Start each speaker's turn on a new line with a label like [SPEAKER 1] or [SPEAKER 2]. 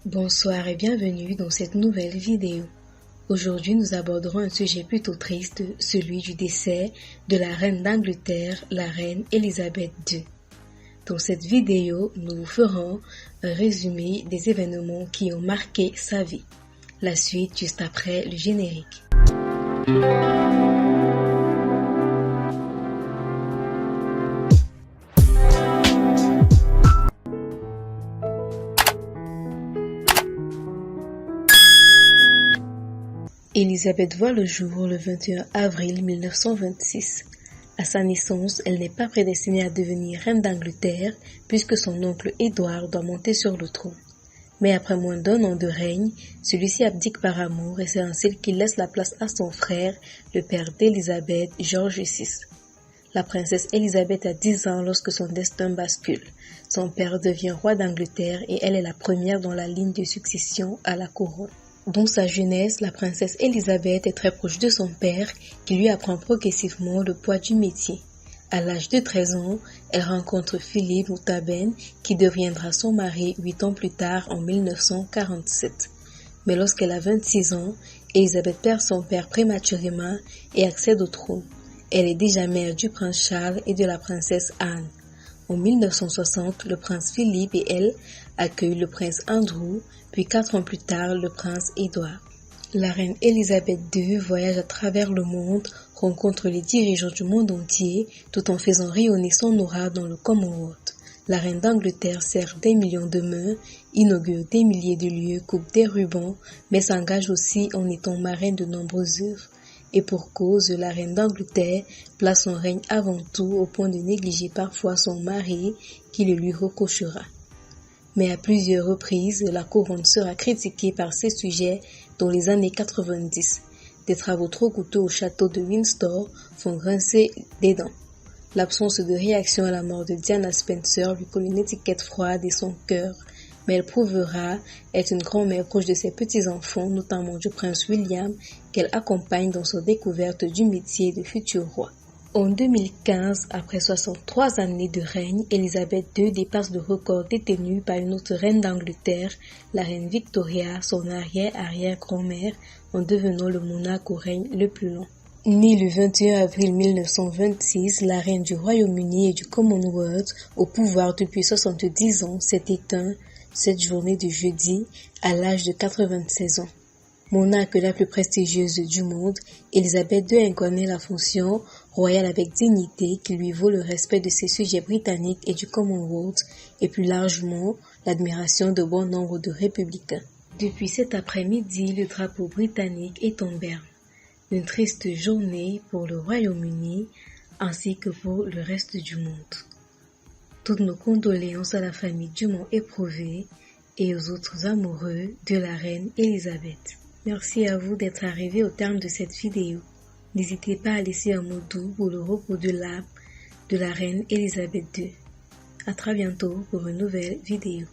[SPEAKER 1] Bonsoir et bienvenue dans cette nouvelle vidéo. Aujourd'hui, nous aborderons un sujet plutôt triste, celui du décès de la reine d'Angleterre, la reine Elisabeth II. Dans cette vidéo, nous vous ferons un résumé des événements qui ont marqué sa vie. La suite juste après le générique. Elisabeth voit le jour le 21 avril 1926. À sa naissance, elle n'est pas prédestinée à devenir reine d'Angleterre puisque son oncle Édouard doit monter sur le trône. Mais après moins d'1 an de règne, celui-ci abdique par amour et c'est ainsi qu'il laisse la place à son frère, le père d'Elisabeth, George VI. La princesse Elisabeth a 10 ans lorsque son destin bascule. Son père devient roi d'Angleterre et elle est la première dans la ligne de succession à la couronne. Dans sa jeunesse, la princesse Elisabeth est très proche de son père qui lui apprend progressivement le poids du métier. À l'âge de 13 ans, elle rencontre Philippe Moutabene qui deviendra son mari 8 ans plus tard en 1947. Mais lorsqu'elle a 26 ans, Elisabeth perd son père prématurément et accède au trône. Elle est déjà mère du prince Charles et de la princesse Anne. En 1960, le prince Philippe et elle accueillent le prince Andrew, puis 4 ans plus tard, le prince Édouard. La reine Elisabeth II voyage à travers le monde, rencontre les dirigeants du monde entier, tout en faisant rayonner son aura dans le Commonwealth. La reine d'Angleterre serre des millions de mains, inaugure des milliers de lieux, coupe des rubans, mais s'engage aussi en étant marraine de nombreuses œuvres. Et pour cause, la reine d'Angleterre place son règne avant tout au point de négliger parfois son mari qui le lui reprochera. Mais à plusieurs reprises, la couronne sera critiquée par ses sujets dans les années 90. Des travaux trop coûteux au château de Windsor font grincer des dents. L'absence de réaction à la mort de Diana Spencer lui colle une étiquette froide et son cœur, mais elle prouvera être une grand-mère proche de ses petits-enfants, notamment du prince William, qu'elle accompagne dans sa découverte du métier de futur roi. En 2015, après 63 années de règne, Elisabeth II dépasse le record détenu par une autre reine d'Angleterre, la reine Victoria, son arrière-arrière-grand-mère, en devenant le monarque au règne le plus long. Née le 21 avril 1926, la reine du Royaume-Uni et du Commonwealth, au pouvoir depuis 70 ans, s'est éteinte cette journée de jeudi à l'âge de 96 ans. Monarque la plus prestigieuse du monde, Elisabeth II incarnait la fonction royale avec dignité qui lui vaut le respect de ses sujets britanniques et du Commonwealth et plus largement l'admiration de bon nombre de républicains. Depuis cet après-midi, le drapeau britannique est en berne. Une triste journée pour le Royaume-Uni ainsi que pour le reste du monde. Toutes nos condoléances à la famille dûment éprouvée et aux autres amoureux de la reine Elisabeth. Merci à vous d'être arrivés au terme de cette vidéo. N'hésitez pas à laisser un mot doux pour le repos de l'âme de la reine Elisabeth II. À très bientôt pour une nouvelle vidéo.